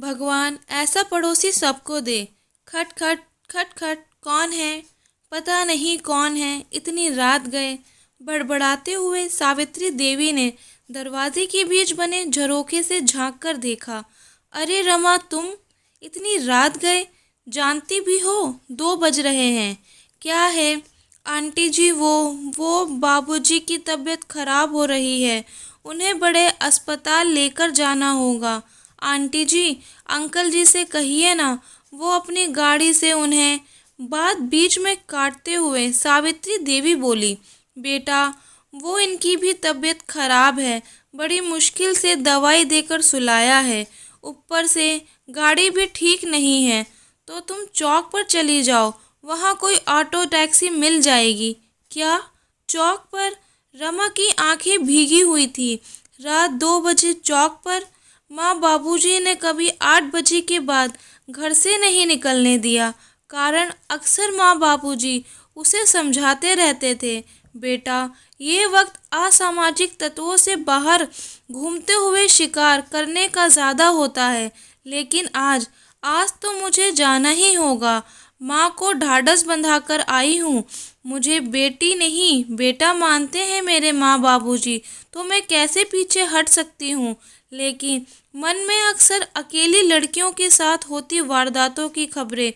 भगवान ऐसा पड़ोसी सबको दे। खट खट खट खट। कौन है? पता नहीं कौन है। इतनी रात गए। बड़बड़ाते हुए सावित्री देवी ने दरवाजे के बीच बने झरोखे से झांक कर देखा। अरे रमा, तुम इतनी रात गए? जानती भी हो 2 बज रहे हैं। क्या है? आंटी जी, वो बाबूजी की तबीयत खराब हो रही है। उन्हें बड़े अस्पताल लेकर जाना होगा। आंटी जी, अंकल जी से कहिए ना, वो अपनी गाड़ी से उन्हें। बात बीच में काटते हुए सावित्री देवी बोली, बेटा, वो इनकी भी तबीयत खराब है। बड़ी मुश्किल से दवाई देकर सुलाया है। ऊपर से गाड़ी भी ठीक नहीं है। तो तुम चौक पर चली जाओ, वहाँ कोई ऑटो टैक्सी मिल जाएगी। क्या? चौक पर? रमा की आंखें भीगी हुई थी। रात 2 बजे चौक पर? माँ बाबूजी ने कभी 8 बजे के बाद घर से नहीं निकलने दिया। कारण अक्सर माँ बाबूजी उसे समझाते रहते थे, बेटा, ये वक्त असामाजिक तत्वों से बाहर घूमते हुए शिकार करने का ज़्यादा होता है। लेकिन आज आज तो मुझे जाना ही होगा। माँ को ढाढ़स बंधाकर आई हूँ। मुझे बेटी नहीं बेटा मानते हैं मेरे माँ बाबूजी, तो मैं कैसे पीछे हट सकती हूँ। लेकिन मन में अक्सर अकेली लड़कियों के साथ होती वारदातों की खबरें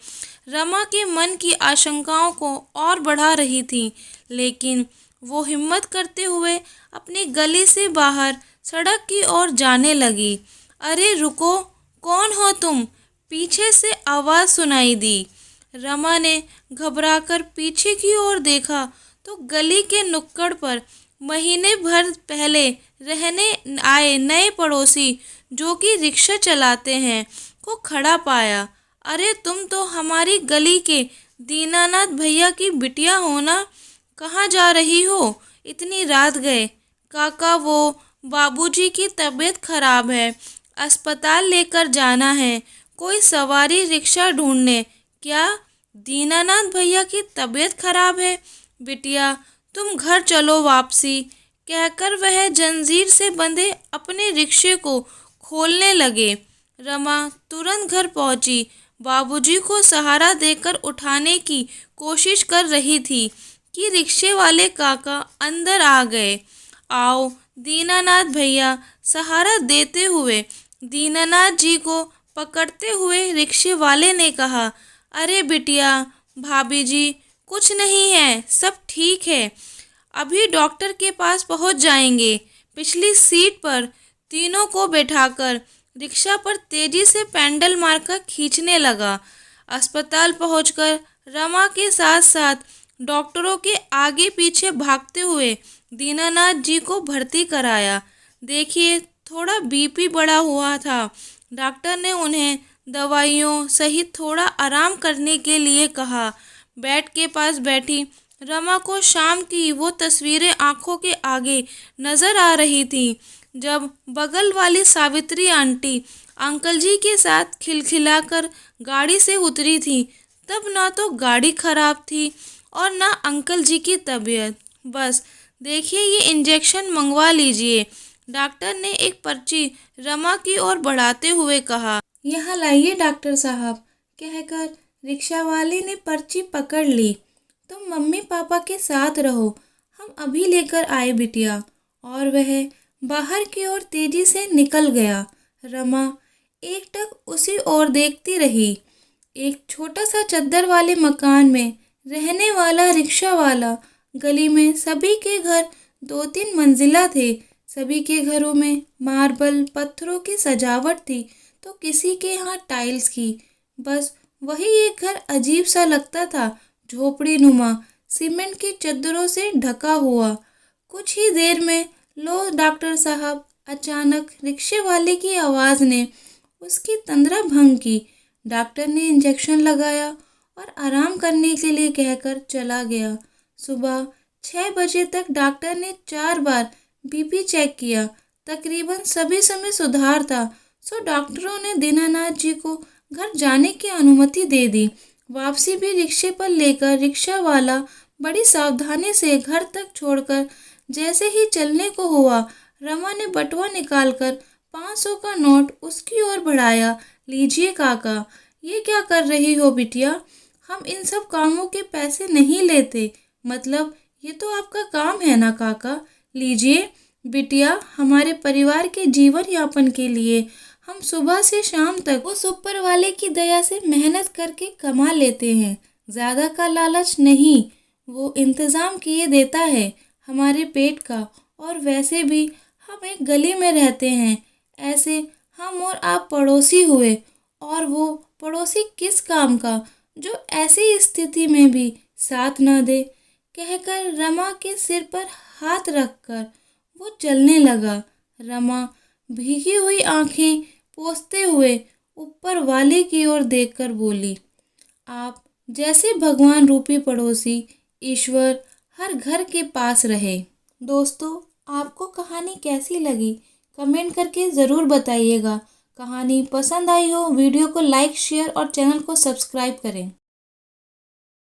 रमा के मन की आशंकाओं को और बढ़ा रही थीं। लेकिन वो हिम्मत करते हुए अपनी गली से बाहर सड़क की ओर जाने लगी। अरे रुको, कौन हो तुम? पीछे से आवाज़ सुनाई दी। रमा ने घबराकर पीछे की ओर देखा तो गली के नुक्कड़ पर महीने भर पहले रहने आए नए पड़ोसी, जो कि रिक्शा चलाते हैं, को खड़ा पाया। अरे तुम तो हमारी गली के दीनानाथ भैया की बिटिया हो ना? कहाँ जा रही हो? इतनी रात गए। काका, वो बाबूजी की तबीयत खराब है, अस्पताल लेकर जाना है। कोई सवारी रिक्शा ढूंढने। क्या? दीनानाथ भैया की तबीयत खराब है? बिटिया, तुम घर चलो वापसी, कहकर वह जंजीर से बंधे अपने रिक्शे को खोलने लगे। रमा तुरंत घर पहुंची। बाबूजी को सहारा देकर उठाने की कोशिश कर रही थी कि रिक्शे वाले काका अंदर आ गए। आओ दीनानाथ भैया, सहारा देते हुए दीनानाथ जी को पकड़ते हुए रिक्शे वाले ने कहा। अरे बिटिया, भाभी जी, कुछ नहीं है, सब ठीक है। अभी डॉक्टर के पास पहुंच जाएंगे। पिछली सीट पर तीनों को बैठाकर रिक्शा पर तेजी से पैडल मारकर खींचने लगा। अस्पताल पहुंचकर रमा के साथ साथ डॉक्टरों के आगे पीछे भागते हुए दीनानाथ जी को भर्ती कराया। देखिए, थोड़ा बीपी बढ़ा हुआ था। डॉक्टर ने उन्हें दवाइयों सहित थोड़ा आराम करने के लिए कहा। बेड के पास बैठी रमा को शाम की वो तस्वीरें आंखों के आगे नजर आ रही थी, जब बगल वाली सावित्री आंटी अंकल जी के साथ खिलखिलाकर गाड़ी से उतरी थी। तब ना तो गाड़ी खराब थी और ना अंकल जी की तबीयत। बस देखिए, ये इंजेक्शन मंगवा लीजिए, डॉक्टर ने एक पर्ची रमा की ओर बढ़ाते हुए कहा। यहाँ लाइए डॉक्टर साहब, कहकर रिक्शा वाले ने पर्ची पकड़ ली। तुम मम्मी पापा के साथ रहो, हम अभी लेकर आए बिटिया। और वह बाहर की ओर तेजी से निकल गया। रमा एकटक उसी ओर देखती रही। एक छोटा सा चद्दर वाले मकान में रहने वाला रिक्शा वाला। गली में सभी के घर 2-3 मंजिला थे। सभी के घरों में मार्बल पत्थरों की सजावट थी, तो किसी के यहाँ टाइल्स की। बस वही एक घर अजीब सा लगता था, झोपड़ी नुमा, सीमेंट की चद्दरों से ढका हुआ। कुछ ही देर में, लो डॉक्टर साहब, अचानक रिक्शे वाले की आवाज़ ने उसकी तंद्रा भंग की। डॉक्टर ने इंजेक्शन लगाया और आराम करने के लिए कहकर चला गया। सुबह 6 बजे तक डॉक्टर ने 4 बार बीपी चेक किया। तकरीबन सभी समय सुधार था, सो डॉक्टरों ने दीनानाथ जी को घर जाने की अनुमति दे दी। वापसी भी रिक्शे पर लेकर रिक्शा वाला बड़ी सावधानी से घर तक छोड़कर जैसे ही चलने को हुआ, रमा ने बटुआ निकालकर 500 का नोट उसकी ओर बढ़ाया, लीजिए काका, ये क्या कर रही हो बिटिया? हम इन सब कामों के पैसे नहीं लेते, मतलब ये तो आपका काम है ना काका। लीजिए बिटिया, हमारे परिवार के जीवन यापन के लिए हम सुबह से शाम तक उस ऊपर वाले की दया से मेहनत करके कमा लेते हैं। ज़्यादा का लालच नहीं, वो इंतज़ाम किए देता है हमारे पेट का। और वैसे भी हम एक गली में रहते हैं, ऐसे हम और आप पड़ोसी हुए, और वो पड़ोसी किस काम का जो ऐसी स्थिति में भी साथ न दे। कहकर रमा के सिर पर हाथ रखकर वो चलने लगा। रमा भीगी हुई आंखें पोंछते हुए ऊपर वाले की ओर देखकर बोली, आप जैसे भगवान रूपी पड़ोसी ईश्वर हर घर के पास रहे। दोस्तों, आपको कहानी कैसी लगी कमेंट करके ज़रूर बताइएगा। कहानी पसंद आई हो वीडियो को लाइक शेयर और चैनल को सब्सक्राइब करें।